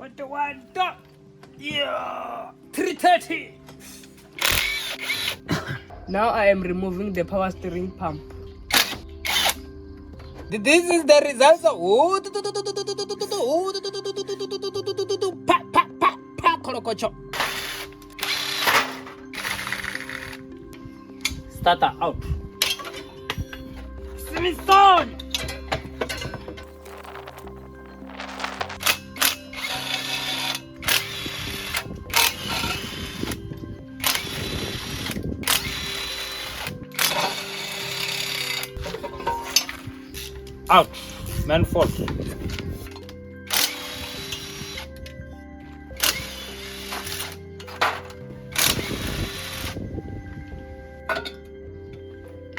What the one? Yeah, 330. Now I am removing the power steering pump. This is the results of starter out. Smithson. Out. Manifold.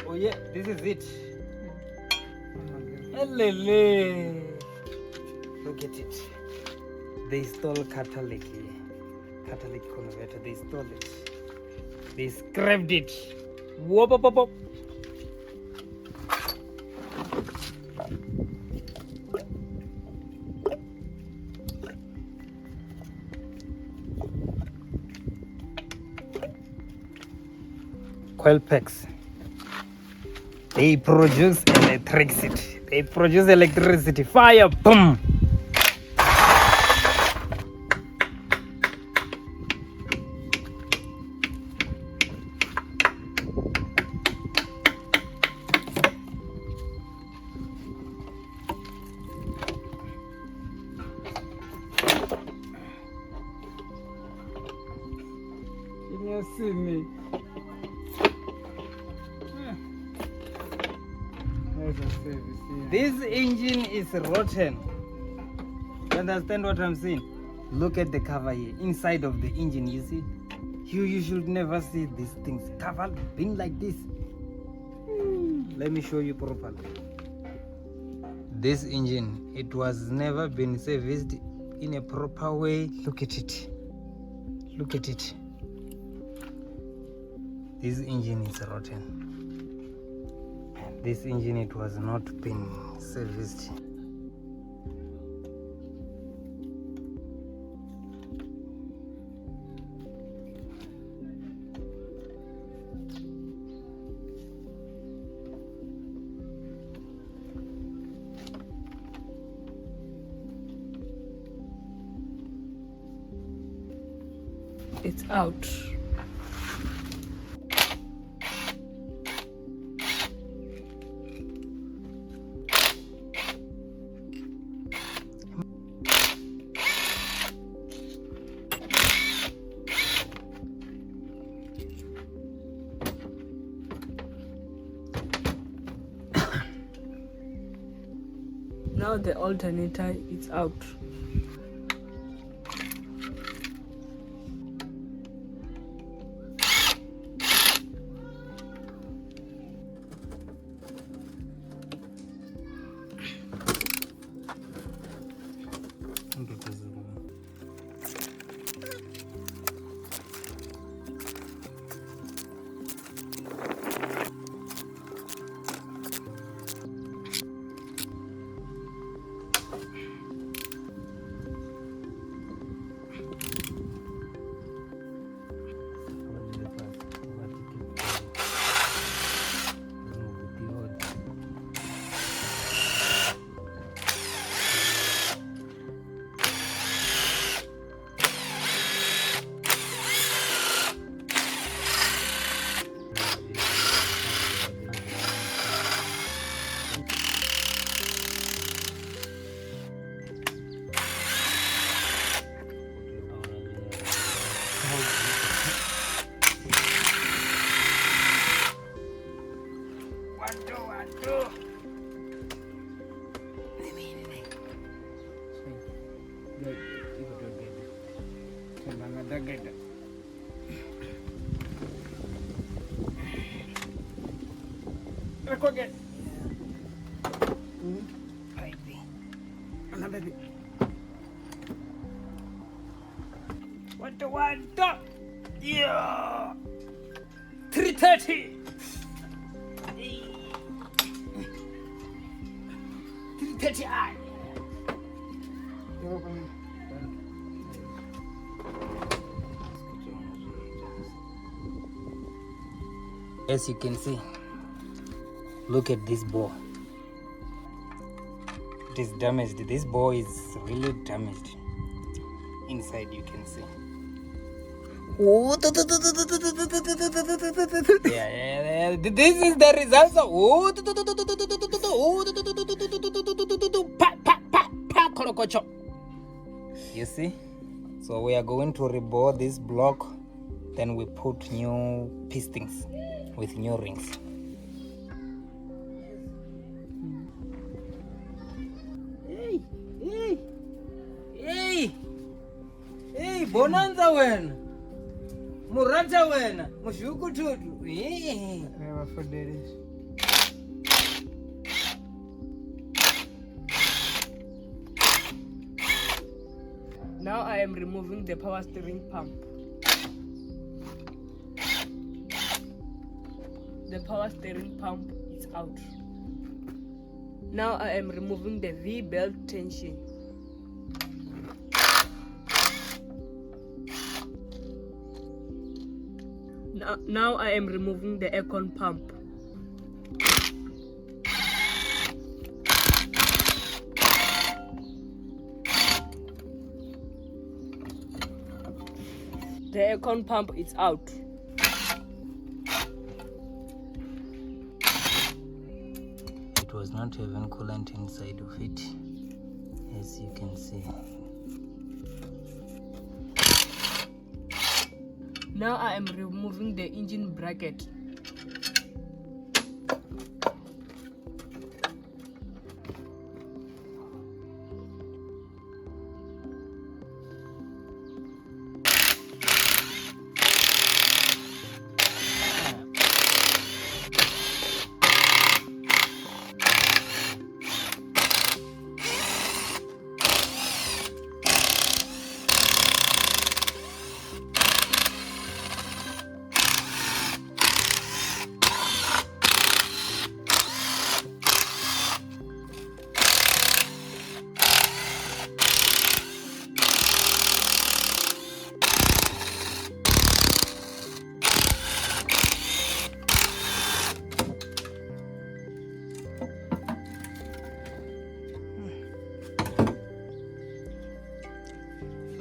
Oh yeah, this is it. Helele. Look at it. They stole catalytic converter. They stole it. They scrapped it. Whoop, whoop, whoop, whoop. Coil packs. They produce electricity. Fire, boom. Can you see me? This engine is rotten. You understand what I'm saying? Look at the cover here. Inside of the engine, you see? You should never see these things covered being like this. Let me show you properly. This engine, it was never been serviced in a proper way. Look at it. Look at it. This engine is rotten. This engine, it was not been serviced. It's out. Now the alternator is out. What the one? Yeah, 330. 330i. As you can see, look at this bore. It is damaged. This bore is really damaged. Inside you can see. Yeah. This is the result of. You see? So we are going to rebore this block, then we put new pistons with new rings. Hey, bonanza wena. Murata wena, mushukututu. Never forget it. Now I am removing the power steering pump. The power steering pump is out. Now I am removing the V-belt tension. Now I am removing the aircon pump. The aircon pump is out. It was not even coolant inside of it, as you can see. Now I am removing the engine bracket.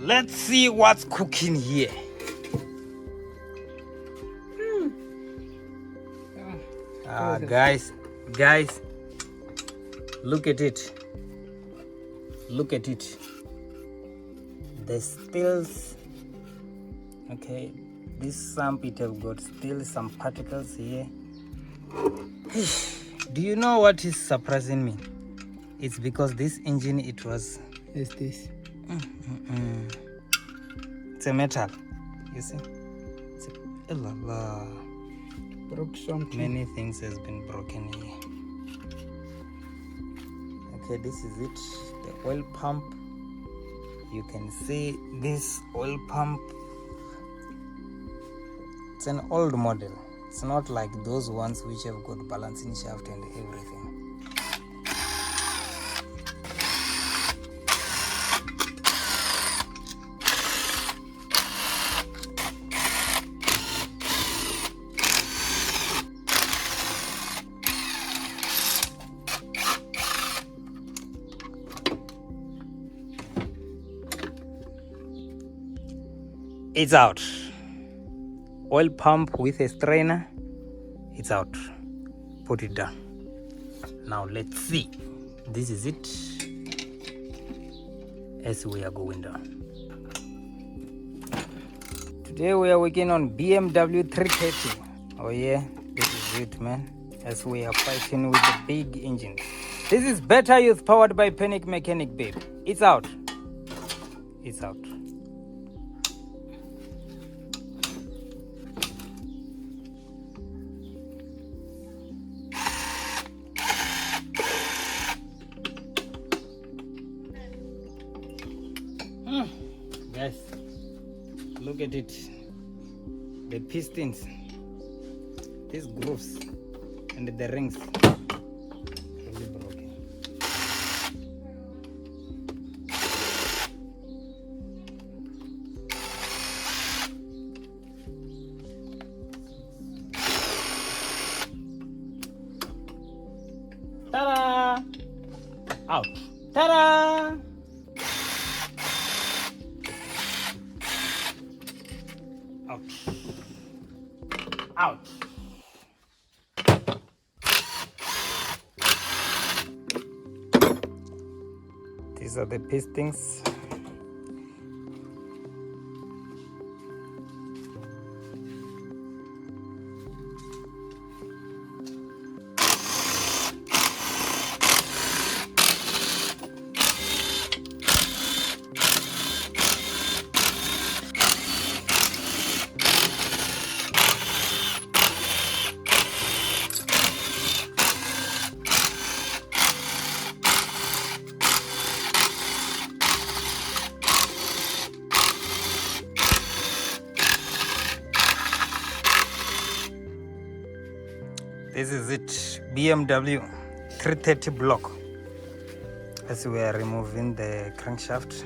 Let's see what's cooking here. Guys, look at it. Look at it. The stills. Okay, this sump, it have got still some particles here. Do you know what is surprising me? It's because this engine, it was. Is this? It's a metal. You see? Broke something. Many things has been broken here. Okay, this is it. The oil pump. You can see this oil pump. It's an old model. It's not like those ones which have got balancing shaft and everything. It's out. Oil pump with a strainer. It's out. Put it down. Now let's see. This is it. As we are going down. Today we are working on BMW 330. Oh yeah, this is it, man. As we are fighting with the big engine. This is Better Youth powered by Panic Mechanic, babe. It's out. It's out. Guys, look at it. The pistons, these grooves, and the rings really broken. Out. Ta-da! Out. Out. These are the pistons. This is it, BMW 330 block. As we are removing the crankshaft.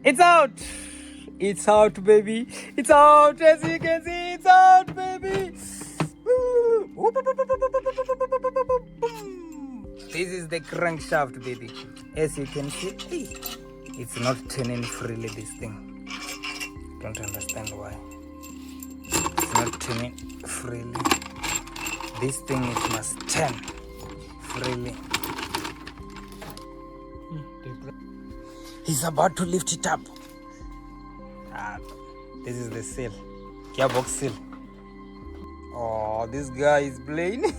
It's out! It's out, baby! It's out! As you can see, it's out, baby! This is the crankshaft, baby. As you can see, it's not turning freely, this thing. Don't understand why. It's not turning freely. This thing, it must turn freely. He's about to lift it up. This is the seal, gearbox seal. Oh, this guy is playing.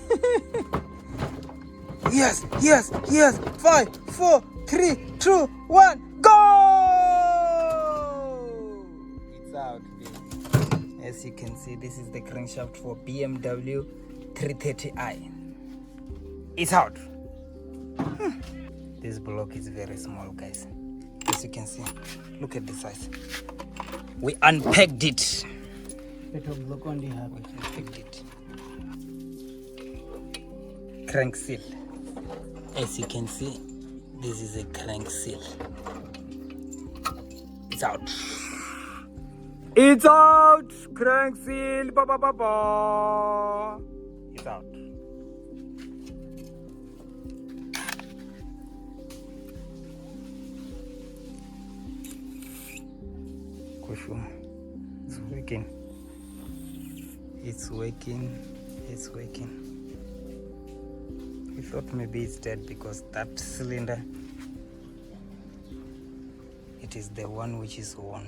Yes. 5, 4, 3, 2, 1, go! It's out, baby. As you can see, this is the crankshaft for BMW 330i. It's out. This block is very small, guys. As you can see, look at the size. We unpacked it. We unpacked it. Crank seal. As you can see, this is a crank seal. It's out. It's out. Crank seal. Ba ba ba ba. It's out. It's working. It's working. We thought maybe it's dead because that cylinder, it is the one which is on.